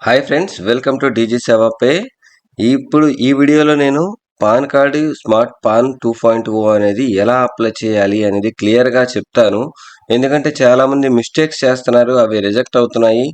Hi friends, welcome to DG సేవా pay. ఇప్పుడు ఈ వీడియోలో నేను పాన్ కార్డు స్మార్ట్ పాన్ 2.0 అనేది ఎలా అప్లై చేయాలి అనేది క్లియర్గా చెప్తాను. ఎందుకంటే చాలామంది మిస్టేక్స్ చేస్తున్నారు, అవి రిజెక్ట్ అవుతున్నాయి.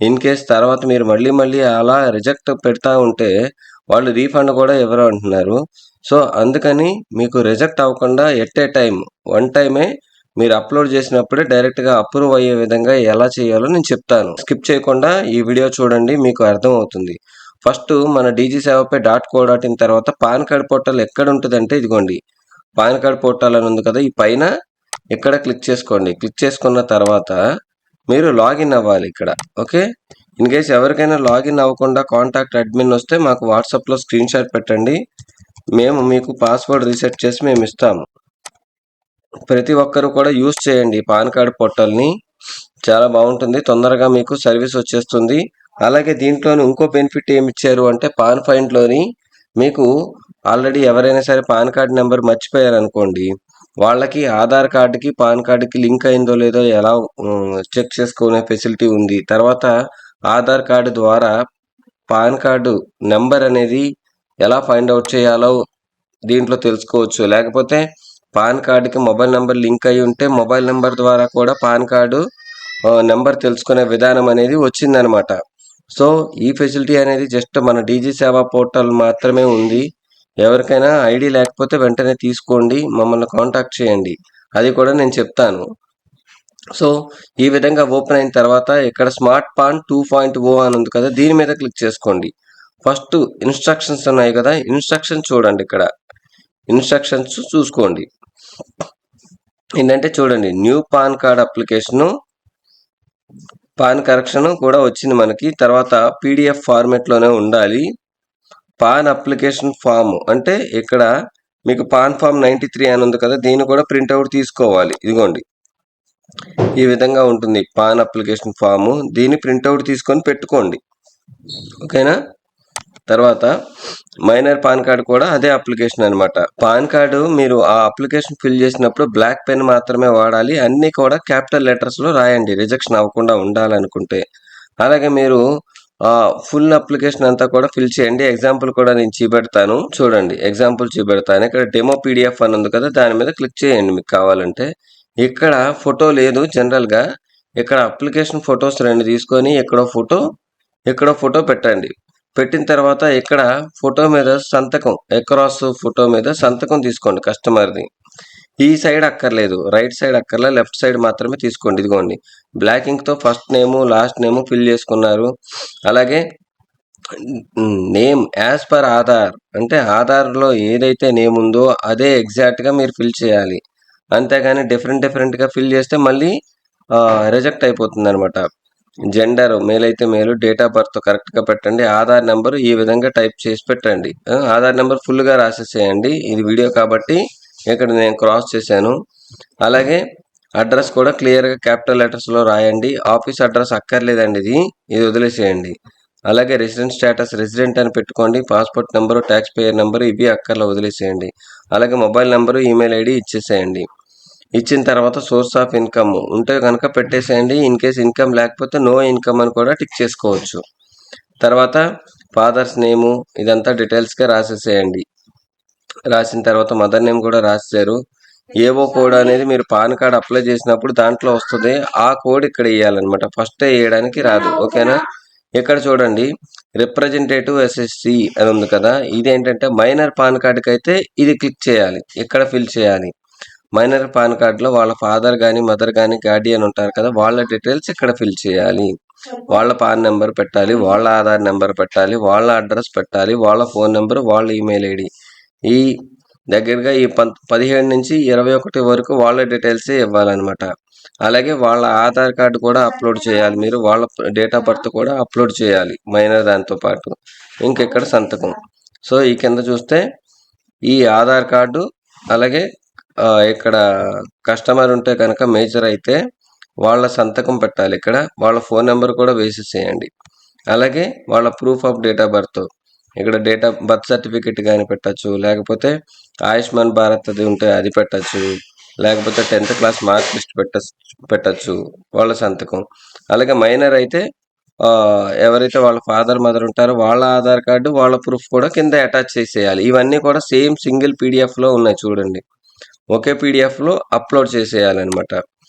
ఇన్ కేస్ తర్వాత మీరు మళ్ళీ అలా రిజెక్ట్ పెడతా ఉంటే వాళ్ళు రీఫండ్ కూడా ఇవ్వరు అంటున్నారు. సో అందుకని మీకు రిజెక్ట్ అవ్వకుండా ఎట్ ఏ టైం వన్ టైమే మీరు అప్లోడ్ చేసినప్పుడే డైరెక్ట్గా అప్రూవ్ అయ్యే విధంగా ఎలా చేయాలో నేను చెప్తాను. స్కిప్ చేయకుండా ఈ వీడియో చూడండి, మీకు అర్థం అవుతుంది. ఫస్ట్ మన dgsevapai.co.in తర్వాత పాన్ కార్డ్ పోర్టల్ ఎక్కడ ఉంటుందంటే ఇదిగోండి, పాన్ కార్డ్ పోర్టల్ అని ఉంది కదా, ఈ పైన ఇక్కడ క్లిక్ చేసుకోండి. క్లిక్ చేసుకున్న తర్వాత మీరు లాగిన్ అవ్వాలి ఇక్కడ. ఓకే, ఇన్ కేస్ ఎవరికైనా లాగిన్ అవ్వకుండా కాంటాక్ట్ అడ్మిన్ వస్తే మాకు వాట్సాప్లో స్క్రీన్ షాట్ పెట్టండి, మేము మీకు పాస్వర్డ్ రీసెట్ చేసి మేము ఇస్తాము. ప్రతి ఒక్కరు కూడా యూజ్ చేయండి పాన్ కార్డ్ పోర్టల్ని, చాలా బాగుంటుంది, తొందరగా మీకు సర్వీస్ వచ్చేస్తుంది. అలాగే దీంట్లోని ఇంకో బెనిఫిట్ ఏమి ఇచ్చారు అంటే పాన్ ఫైండ్లోని మీకు ఆల్రెడీ ఎవరైనా సరే పాన్ కార్డ్ నెంబర్ మర్చిపోయారనుకోండి, వాళ్ళకి ఆధార్ కార్డుకి పాన్ కార్డుకి లింక్ అయిందో లేదో ఎలా చెక్ చేసుకునే ఫెసిలిటీ ఉంది. తర్వాత ఆధార్ కార్డు ద్వారా పాన్ కార్డు నెంబర్ అనేది ఎలా ఫైండ్ అవుట్ చేయాలో దీంట్లో తెలుసుకోవచ్చు. లేకపోతే పాన్ కార్డుకి మొబైల్ నెంబర్ లింక్ అయి ఉంటే మొబైల్ నెంబర్ ద్వారా కూడా పాన్ కార్డు నెంబర్ తెలుసుకునే విధానం అనేది వచ్చిందనమాట. సో ఈ ఫెసిలిటీ అనేది జస్ట్ మన డీజీ సేవా పోర్టల్ మాత్రమే ఉంది. ఎవరికైనా ఐడి లేకపోతే వెంటనే తీసుకోండి, మమ్మల్ని కాంటాక్ట్ చేయండి, అది కూడా నేను చెప్తాను. సో ఈ విధంగా ఓపెన్ అయిన తర్వాత ఇక్కడ స్మార్ట్ పాన్ 2.0 అని ఉంది కదా, దీని మీద క్లిక్ చేసుకోండి. ఫస్ట్ ఇన్స్ట్రక్షన్స్ ఉన్నాయి కదా, ఇన్స్ట్రక్షన్స్ చూడండి. ఇక్కడ ఇన్స్ట్రక్షన్స్ చూసుకోండి. ఏంటంటే చూడండి, new pan card application, pan correction కూడా వచ్చింది మనకి. తర్వాత పీడిఎఫ్ ఫార్మెట్లోనే ఉండాలి. పాన్ అప్లికేషన్ ఫామ్ అంటే ఇక్కడ మీకు పాన్ ఫామ్ 93 అని ఉంది కదా, దీన్ని కూడా ప్రింట్అవుట్ తీసుకోవాలి. ఇదిగోండి, ఈ విధంగా ఉంటుంది పాన్ అప్లికేషన్ ఫాము, దీన్ని ప్రింట్అవుట్ తీసుకొని పెట్టుకోండి. ఓకేనా. తర్వాత మైనర్ పాన్ కార్డ్ కూడా అదే అప్లికేషన్ అనమాట. పాన్ కార్డు మీరు ఆ అప్లికేషన్ ఫిల్ చేసినప్పుడు బ్లాక్ పెన్ మాత్రమే వాడాలి, అన్నీ కూడా క్యాపిటల్ లెటర్స్లో రాయండి రిజెక్షన్ అవ్వకుండా ఉండాలనుకుంటే. అలాగే మీరు ఫుల్ అప్లికేషన్ అంతా కూడా ఫిల్ చేయండి. ఎగ్జాంపుల్ కూడా నేను చూపెడతాను, చూడండి, ఎగ్జాంపుల్ చూపెడతాను. ఇక్కడ డెమో పీడిఎఫ్ అని ఉంది కదా, దాని మీద క్లిక్ చేయండి మీకు కావాలంటే. ఇక్కడ ఫోటో లేదు జనరల్గా, ఇక్కడ అప్లికేషన్ ఫొటోస్ 2 తీసుకొని ఎక్కడో ఫోటో పెట్టండి. పెట్టిన తర్వాత ఇక్కడ ఫోటో మీద సంతకం, అక్రాస్ ఫోటో మీద సంతకం తీసుకోండి కస్టమర్ది. ఈ సైడ్ అక్కర్లేదు, రైట్ సైడ్ అక్కర్లే, లెఫ్ట్ సైడ్ మాత్రమే తీసుకోండి. ఇదిగోండి, బ్లాక్ ఇంక్తో first name last name fill చేసుకున్నారు. అలాగే నేమ్ యాజ్ పర్ ఆధార్, అంటే ఆధార్లో ఏదైతే నేమ్ ఉందో అదే ఎగ్జాక్ట్గా మీరు ఫిల్ చేయాలి. అంతేగాని డిఫరెంట్గా ఫిల్ చేస్తే మళ్ళీ రిజెక్ట్ అయిపోతుంది అనమాట. జెండర్ మేల్ అయితే మేలు, డేట్ ఆఫ్ బర్త్ కరెక్ట్గా పెట్టండి, ఆధార్ నెంబర్ ఈ విధంగా టైప్ చేసి పెట్టండి. ఆధార్ నెంబర్ ఫుల్గా రాసేసేయండి, ఇది వీడియో కాబట్టి ఇక్కడ నేను క్రాస్ చేశాను. అలాగే అడ్రస్ కూడా క్లియర్గా క్యాపిటల్ లెటర్స్లో రాయండి. ఆఫీస్ అడ్రస్ అక్కర్లేదండి, ఇది వదిలేసేయండి. అలాగే రెసిడెంట్ స్టేటస్ రెసిడెంట్ అని పెట్టుకోండి. Passport number, tax payer number ఇవి అక్కర్లో వదిలేసేయండి. అలాగే మొబైల్ నెంబరు, ఈమెయిల్ ఐడి ఇచ్చేసేయండి. ఇచ్చిన తర్వాత సోర్స్ ఆఫ్ ఇన్కమ్ ఉంటే కనుక పెట్టేసేయండి. ఇన్ కేస్ ఇన్కమ్ లేకపోతే నో ఇన్కమ్ అని కూడా టిక్ చేసుకోవచ్చు. తర్వాత ఫాదర్స్ నేము ఇదంతా డీటెయిల్స్గా రాసేసేయండి. రాసిన తర్వాత మదర్ నేమ్ కూడా రాసేసారు. ఏవో కోడ్ అనేది మీరు పాన్ కార్డ్ అప్లై చేసినప్పుడు దాంట్లో వస్తుంది, ఆ కోడ్ ఇక్కడ వేయాలన్నమాట, ఫస్ట్ వేయడానికి రాదు. ఓకేనా. ఇక్కడ చూడండి, రిప్రజెంటేటివ్ ఎస్ఎస్సి అని ఉంది కదా, ఇది ఏంటంటే మైనర్ పాన్ కార్డుకి అయితే ఇది క్లిక్ చేయాలి, ఇక్కడ ఫిల్ చేయాలి. మైనర్ పాన్ కార్డులో వాళ్ళ ఫాదర్ కానీ మదర్ కానీ గార్డియన్ ఉంటారు కదా, వాళ్ళ డీటెయిల్స్ ఇక్కడ ఫిల్ చేయాలి. వాళ్ళ పాన్ నెంబర్ పెట్టాలి, వాళ్ళ ఆధార్ నెంబర్ పెట్టాలి, వాళ్ళ అడ్రస్ పెట్టాలి, వాళ్ళ ఫోన్ నెంబర్, వాళ్ళ ఈమెయిల్ ఐడి. ఈ దగ్గరగా ఈ 17 నుంచి 21 వరకు వాళ్ళ డీటెయిల్సే ఇవ్వాలన్నమాట. అలాగే వాళ్ళ ఆధార్ కార్డు కూడా అప్లోడ్ చేయాలి మీరు, వాళ్ళ డేట్ ఆఫ్ బర్త్ కూడా అప్లోడ్ చేయాలి మైనర్ దాంతో పాటు. ఇంకెక్కడ సంతకం. సో ఈ కింద చూస్తే ఈ ఆధార్ కార్డు, అలాగే ఇక్కడ కస్టమర్ ఉంటే కనుక మేజర్ అయితే వాళ్ళ సంతకం పెట్టాలి. ఇక్కడ వాళ్ళ ఫోన్ నెంబర్ కూడా వేసేసేయండి. అలాగే వాళ్ళ proof of date of birth, ఇక్కడ డేట్ ఆఫ్ బర్త్ సర్టిఫికెట్ కానీ పెట్టచ్చు, లేకపోతే ఆయుష్మాన్ భారత్ అది ఉంటే అది పెట్టచ్చు, లేకపోతే 10th క్లాస్ మార్క్ లిస్ట్ పెట్టచ్చు, వాళ్ళ సంతకం. అలాగే మైనర్ అయితే ఎవరైతే వాళ్ళ ఫాదర్ మదర్ ఉంటారో వాళ్ళ ఆధార్ కార్డు వాళ్ళ ప్రూఫ్ కూడా కింద అటాచ్ చేసేయాలి. ఇవన్నీ కూడా సేమ్ సింగిల్ పీడిఎఫ్లో ఉన్నాయి చూడండి. ఒకే పీడిఎఫ్లో అప్లోడ్ చేసేయాలన్నమాట.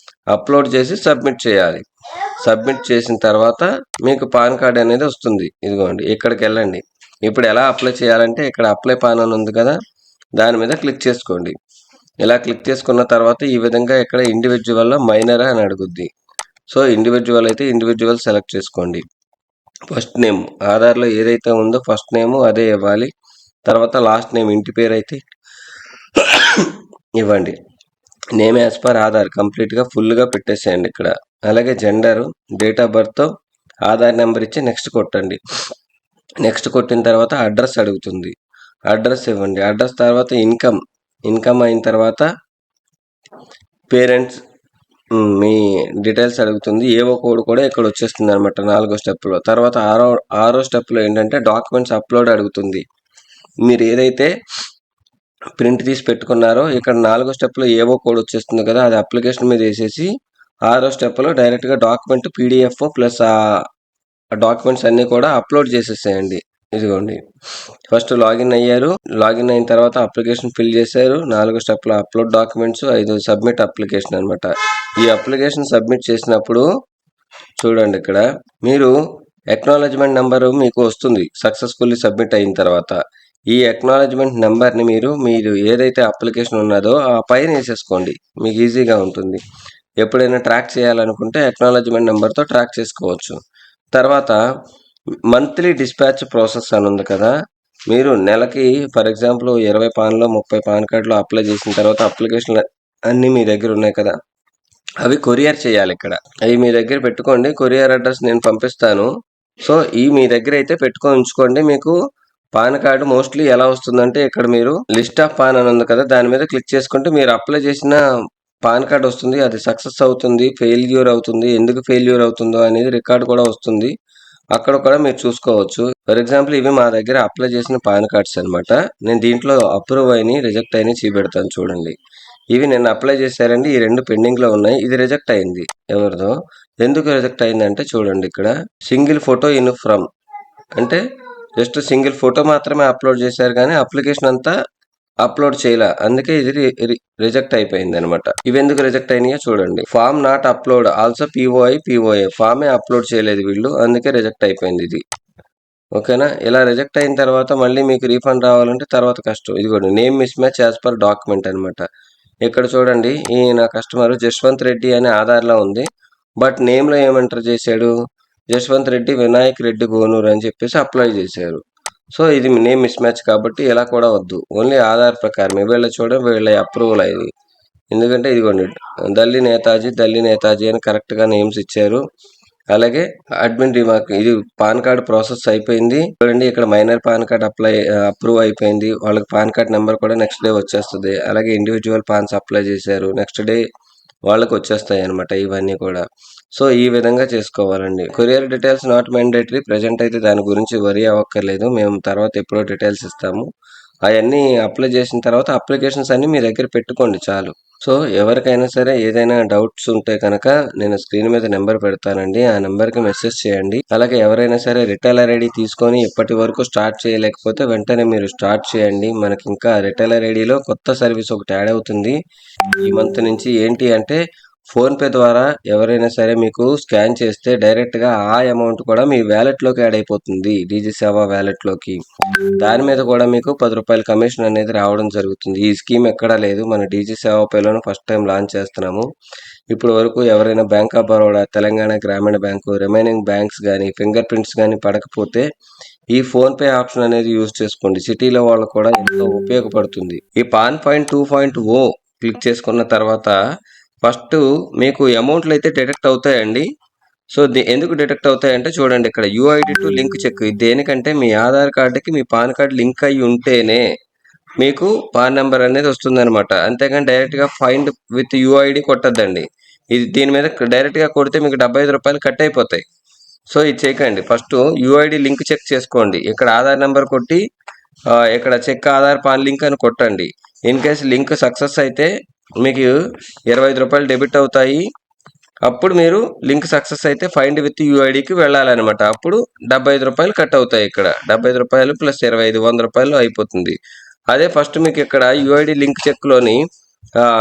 అప్లోడ్ చేసి సబ్మిట్ చేయాలి. సబ్మిట్ చేసిన తర్వాత మీకు పాన్ కార్డ్ అనేది వస్తుంది. ఇదిగోండి ఇక్కడికి వెళ్ళండి. ఇప్పుడు ఎలా అప్లై చేయాలంటే ఇక్కడ అప్లై పాన్ అని ఉంది కదా, దాని మీద క్లిక్ చేసుకోండి. ఇలా క్లిక్ చేసుకున్న తర్వాత ఈ విధంగా ఇక్కడ ఇండివిజువల్లో మైనరా అని అడుగుద్ది. సో ఇండివిజువల్ అయితే ఇండివిజువల్ సెలెక్ట్ చేసుకోండి. ఫస్ట్ నేమ్ ఆధార్లో ఏదైతే ఉందో ఫస్ట్ నేము అదే ఇవ్వాలి. తర్వాత లాస్ట్ నేమ్ ఇంటి పేరు అయితే ఇవ్వండి. నేమ్ యాజ్ పర్ ఆధార్ కంప్లీట్గా ఫుల్గా పెట్టేసేయండి ఇక్కడ. అలాగే gender, date of birth, Aadhaar number ఇచ్చి నెక్స్ట్ కొట్టండి. నెక్స్ట్ కొట్టిన తర్వాత అడ్రస్ అడుగుతుంది. అడ్రస్ ఇవ్వండి. అడ్రస్ తర్వాత ఇన్కమ్ అయిన తర్వాత పేరెంట్స్ మీ డీటెయిల్స్ అడుగుతుంది. ఏవో కోడ్ కూడా ఇక్కడ వచ్చేస్తుంది అనమాట 4వ స్టెప్లో. తర్వాత ఆరో స్టెప్లో ఏంటంటే డాక్యుమెంట్స్ అప్లోడ్ అడుగుతుంది. మీరు ఏదైతే ప్రింట్ తీసి పెట్టుకున్నారో ఇక్కడ 4వ స్టెప్లో ఏవో కోడ్ వచ్చేస్తుంది కదా, అది అప్లికేషన్ మీద వేసేసి 6వ స్టెప్లో డైరెక్ట్గా డాక్యుమెంట్ పీడిఎఫ్ ప్లస్ ఆ డాక్యుమెంట్స్ అన్నీ కూడా అప్లోడ్ చేసేసేయండి. ఇదిగోండి ఫస్ట్ లాగిన్ అయ్యారు. లాగిన్ అయిన తర్వాత అప్లికేషన్ ఫిల్ చేశారు. 4వ స్టెప్లో అప్లోడ్ డాక్యుమెంట్స్, 5 సబ్మిట్ అప్లికేషన్ అనమాట. ఈ అప్లికేషన్ సబ్మిట్ చేసినప్పుడు చూడండి ఇక్కడ మీరు అక్నాలెడ్జ్మెంట్ నెంబరు మీకు వస్తుంది సక్సెస్ఫుల్లీ సబ్మిట్ అయిన తర్వాత. ఈ అక్నాలెడ్జ్మెంట్ నెంబర్ని మీరు ఏదైతే అప్లికేషన్ ఉన్నదో ఆ పైన వేసేసుకోండి. మీకు ఈజీగా ఉంటుంది. ఎప్పుడైనా ట్రాక్ చేయాలనుకుంటే అక్నాలెడ్జ్మెంట్ నెంబర్తో ట్రాక్ చేసుకోవచ్చు. తర్వాత మంత్లీ డిస్పాచ్ ప్రాసెస్ అని ఉంది కదా, మీరు నెలకి ఫర్ ఎగ్జాంపుల్ 20 పాన్లో 30 పాన్ కార్డులో అప్లై చేసిన తర్వాత అప్లికేషన్లు అన్నీ మీ దగ్గర ఉన్నాయి కదా, అవి కొరియర్ చేయాలి. ఇక్కడ అవి మీ దగ్గర పెట్టుకోండి. కొరియర్ అడ్రస్ నేను పంపిస్తాను. సో మీ దగ్గర అయితే పెట్టుకొని ఉంచుకోండి. మీకు పాన్ కార్డు మోస్ట్లీ ఎలా వస్తుందంటే ఇక్కడ మీరు లిస్ట్ ఆఫ్ పాన్ అని ఉంది కదా, దాని మీద క్లిక్ చేసుకుంటే మీరు అప్లై చేసిన పాన్ కార్డ్ వస్తుంది. అది సక్సెస్ అవుతుంది, ఫెయిల్యూర్ అవుతుంది, ఎందుకు ఫెయిల్యూర్ అవుతుందో అనేది రికార్డ్ కూడా వస్తుంది. అక్కడ కూడా మీరు చూసుకోవచ్చు. ఫర్ ఎగ్జాంపుల్ ఇవి మా దగ్గర అప్లై చేసిన పాన్ కార్డ్స్ అనమాట. నేను దీంట్లో అప్రూవ్ అయినాయి, రిజెక్ట్ అయినాయి చూపెడతాను చూడండి. ఇవి నేను అప్లై చేశారండి. ఈ 2 పెండింగ్లో ఉన్నాయి. ఇది రిజెక్ట్ అయింది. ఎవరిదో ఎందుకు రిజెక్ట్ అయిందంటే చూడండి ఇక్కడ సింగిల్ ఫోటో ఇన్ ఫ్రమ్ అంటే జస్ట్ సింగిల్ ఫోటో మాత్రమే అప్లోడ్ చేశారు కానీ అప్లికేషన్ అంతా అప్లోడ్ చేయలే. అందుకే ఇది రిజెక్ట్ అయిపోయింది అనమాట. ఇవి ఎందుకు రిజెక్ట్ అయినాయో చూడండి. Form not upload also POI ఫామే అప్లోడ్ చేయలేదు వీళ్ళు, అందుకే రిజెక్ట్ అయిపోయింది ఇది. ఓకేనా. ఇలా రిజెక్ట్ అయిన తర్వాత మళ్ళీ మీకు రీఫండ్ రావాలంటే తర్వాత కష్టం. ఇదిగోండి name miss match as per document అనమాట. ఇక్కడ చూడండి ఈయన కస్టమర్ జశ్వంత్ రెడ్డి అనే ఆధార్లో ఉంది. బట్ నేమ్లో ఏమంటర్ చేశాడు, జశ్వంత్ రెడ్డి వినాయక్ రెడ్డి గోనూరు అని చెప్పేసి అప్లై చేశారు. సో ఇది నేమ్ మిస్ మ్యాచ్ కాబట్టి ఇలా కూడా వద్దు. ఓన్లీ ఆధార్ ప్రకారమే వీళ్ళ అప్రూవల్ అయింది. ఎందుకంటే ఇదిగోండి దల్లి నేతాజీ అని కరెక్ట్గా నేమ్స్ ఇచ్చారు. అలాగే అడ్మిన్ రిమార్క్, ఇది పాన్ కార్డ్ ప్రాసెస్ అయిపోయింది. చూడండి ఇక్కడ మైనర్ పాన్ కార్డ్ అప్రూవ్ అయిపోయింది. వాళ్ళకి పాన్ కార్డ్ నెంబర్ కూడా నెక్స్ట్ డే వచ్చేస్తుంది. అలాగే ఇండివిజువల్ పాన్స్ అప్లై చేశారు, నెక్స్ట్ డే వాళ్ళకి వచ్చేస్తాయి అనమాట ఇవన్నీ కూడా. సో ఈ విధంగా చేసుకోవాలండి. Courier details not mandatory. Present అయితే దాని గురించి వరీ అవ్వక్కర్లేదు, మేము తర్వాత ఎప్పుడో డీటెయిల్స్ ఇస్తాము. అవన్నీ అప్లై చేసిన తర్వాత అప్లికేషన్స్ అన్ని మీ దగ్గర పెట్టుకోండి చాలు. సో ఎవరికైనా సరే ఏదైనా డౌట్స్ ఉంటే కనుక నేను స్క్రీన్ మీద నెంబర్ పెడతానండి, ఆ నెంబర్కి మెసేజ్ చేయండి. అలాగే ఎవరైనా సరే రిటైలర్ ఐడి తీసుకొని ఇప్పటి వరకు స్టార్ట్ చేయలేకపోతే వెంటనే మీరు స్టార్ట్ చేయండి. మనకి ఇంకా రిటైలర్ ఐడిలో కొత్త సర్వీస్ ఒకటి యాడ్ అవుతుంది ఈ మంత్ నుంచి. ఏంటి అంటే ఫోన్పే ద్వారా ఎవరైనా సరే మీకు స్కాన్ చేస్తే డైరెక్ట్గా ఆ అమౌంట్ కూడా మీ వ్యాలెట్లోకి యాడ్ అయిపోతుంది, డీజీ సేవ వ్యాలెట్లోకి. దాని మీద కూడా మీకు 10 రూపాయల కమిషన్ అనేది రావడం జరుగుతుంది. ఈ స్కీమ్ ఎక్కడా లేదు, మన డీజీ సేవ పేలోనే ఫస్ట్ టైం లాంచ్ చేస్తున్నాము. ఇప్పుడు వరకు ఎవరైనా బ్యాంక్ ఆఫ్ బరోడా, తెలంగాణ గ్రామీణ బ్యాంకు, రిమైనింగ్ బ్యాంక్స్ కానీ ఫింగర్ ప్రింట్స్ కానీ పడకపోతే ఈ ఫోన్పే ఆప్షన్ అనేది యూజ్ చేసుకోండి. సిటీలో వాళ్ళకు కూడా ఎంతో ఉపయోగపడుతుంది. ఈ పాన్ పాయింట్ 2.0 క్లిక్ చేసుకున్న తర్వాత ఫస్ట్ మీకు అమౌంట్లు అయితే డిడక్ట్ అవుతాయండి. సో ఎందుకు డిడక్ట్ అవుతాయంటే చూడండి ఇక్కడ యూఐడి టు లింక్ చెక్. ఇది దేనికంటే మీ ఆధార్ కార్డుకి మీ పాన్ కార్డు లింక్ అయ్యి ఉంటేనే మీకు పాన్ నెంబర్ అనేది వస్తుంది అనమాట. అంతేగాని డైరెక్ట్గా ఫైండ్ విత్ యూఐడి కొట్టద్దండి. దీని మీద డైరెక్ట్గా కొడితే మీకు 75 రూపాయలు కట్ అయిపోతాయి. సో ఇది చేయకండి. ఫస్ట్ యూఐడి లింక్ చెక్ చేసుకోండి. ఇక్కడ ఆధార్ నెంబర్ కొట్టి ఇక్కడ చెక్ ఆధార్ పాన్ లింక్ అని కొట్టండి. ఇన్ కేసు లింక్ సక్సెస్ అయితే మీకు 25 రూపాయలు డెబిట్ అవుతాయి. అప్పుడు మీరు లింక్ సక్సెస్ అయితే ఫైండ్ విత్ యూఐడికి వెళ్ళాలన్నమాట. అప్పుడు రూ. 75 కట్ అవుతాయి. ఇక్కడ రూ. 75 ప్లస్ 25 రూ. 100 అయిపోతుంది. అదే ఫస్ట్ మీకు ఇక్కడ యూఐడి లింక్ చెక్లోని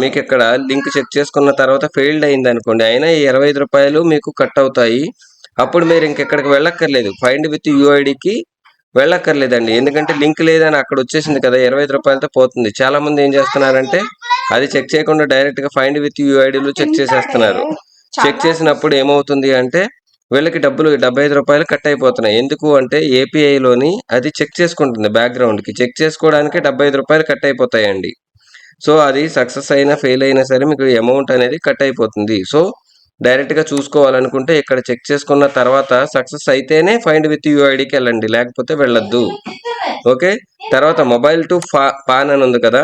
మీకు ఇక్కడ లింక్ చెక్ చేసుకున్న తర్వాత ఫెయిల్డ్ అయింది అనుకోండి, అయినా ఈ రూ. 25 మీకు కట్ అవుతాయి. అప్పుడు మీరు ఇంకెక్కడికి వెళ్ళక్కర్లేదు, ఫైండ్ విత్ యూఐడికి వెళ్ళక్కర్లేదండి. ఎందుకంటే లింక్ లేదని అక్కడ వచ్చేసింది కదా, రూ. 25తో పోతుంది. చాలా మంది ఏం చేస్తున్నారంటే అది చెక్ చేయకుండా డైరెక్ట్గా ఫైండ్ విత్ యూఐడిలో చెక్ చేసేస్తున్నారు. చెక్ చేసినప్పుడు ఏమవుతుంది అంటే వీళ్ళకి డబ్బులు రూ. 75 కట్ అయిపోతున్నాయి. ఎందుకు అంటే ఏపీఐలోని అది చెక్ చేసుకుంటుంది, బ్యాక్గ్రౌండ్కి చెక్ చేసుకోవడానికి రూ. 75 కట్ అయిపోతాయండి. సో అది సక్సెస్ అయినా ఫెయిల్ అయినా సరే మీకు అమౌంట్ అనేది కట్ అయిపోతుంది. సో డైరెక్ట్గా చూసుకోవాలనుకుంటే ఇక్కడ చెక్ చేసుకున్న తర్వాత సక్సెస్ అయితేనే ఫైండ్ విత్ యూఐడికి వెళ్ళండి, లేకపోతే వెళ్ళొద్దు. ఓకే, తర్వాత మొబైల్ టు పాన్ అని ఉంది కదా,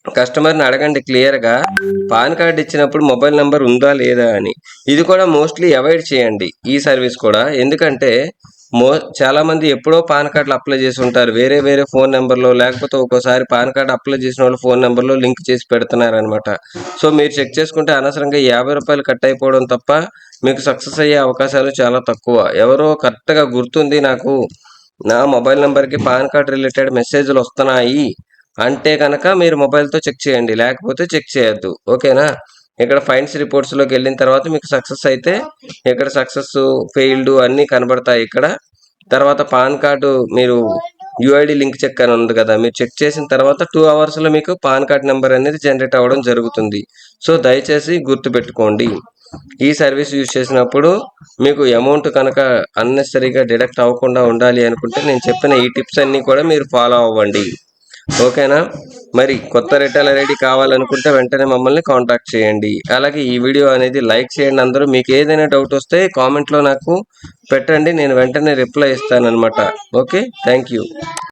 కస్టమర్ని అడగండి క్లియర్గా పాన్ కార్డ్ ఇచ్చినప్పుడు మొబైల్ నెంబర్ ఉందా లేదా అని. ఇది కూడా మోస్ట్లీ అవాయిడ్ చేయండి ఈ సర్వీస్ కూడా. ఎందుకంటే చాలామంది ఎప్పుడో పాన్ కార్డులు అప్లై చేసి ఉంటారు వేరే వేరే ఫోన్ నెంబర్లో, లేకపోతే ఒక్కోసారి పాన్ కార్డు అప్లై చేసిన వాళ్ళు ఫోన్ నెంబర్లో లింక్ చేసి పెడుతున్నారు అనమాట. సో మీరు చెక్ చేసుకుంటే అనవసరంగా రూ. 50 కట్ అయిపోవడం తప్ప మీకు సక్సెస్ అయ్యే అవకాశాలు చాలా తక్కువ. ఎవరో కరెక్ట్గా గుర్తుంది నాకు, నా మొబైల్ నెంబర్కి పాన్ కార్డ్ రిలేటెడ్ మెసేజ్లు వస్తున్నాయి అంటే కనుక మీరు మొబైల్తో చెక్ చేయండి, లేకపోతే చెక్ చేయొద్దు. ఓకేనా. ఇక్కడ ఫైండ్స్ రిపోర్ట్స్లోకి వెళ్ళిన తర్వాత మీకు సక్సెస్ అయితే ఇక్కడ సక్సెస్ ఫెయిల్డ్ అన్నీ కనబడతాయి ఇక్కడ. తర్వాత పాన్ కార్డు మీరు యూఐడి లింక్ చెక్ అని ఉంది కదా, మీరు చెక్ చేసిన తర్వాత 2 అవర్స్లో మీకు పాన్ కార్డ్ నెంబర్ అనేది జనరేట్ అవ్వడం జరుగుతుంది. సో దయచేసి గుర్తుపెట్టుకోండి, ఈ సర్వీస్ యూజ్ చేసినప్పుడు మీకు అమౌంట్ కనుక అన్నెసరీగా డిడక్ట్ అవ్వకుండా ఉండాలి అనుకుంటే నేను చెప్పిన ఈ టిప్స్ అన్నీ కూడా మీరు ఫాలో అవ్వండి. ఓకేనా. మరి కొత్త రిటైలర్ ఐడి కావాలనుకుంటే వెంటనే మమ్మల్ని కాంటాక్ట్ చేయండి. అలాగే ఈ వీడియో అనేది లైక్ చేయండి అందరూ. మీకు ఏదైనా డౌట్ వస్తే కామెంట్లో నాకు పెట్టండి, నేను వెంటనే రిప్లై ఇస్తానన్నమాట. Okay, thank you.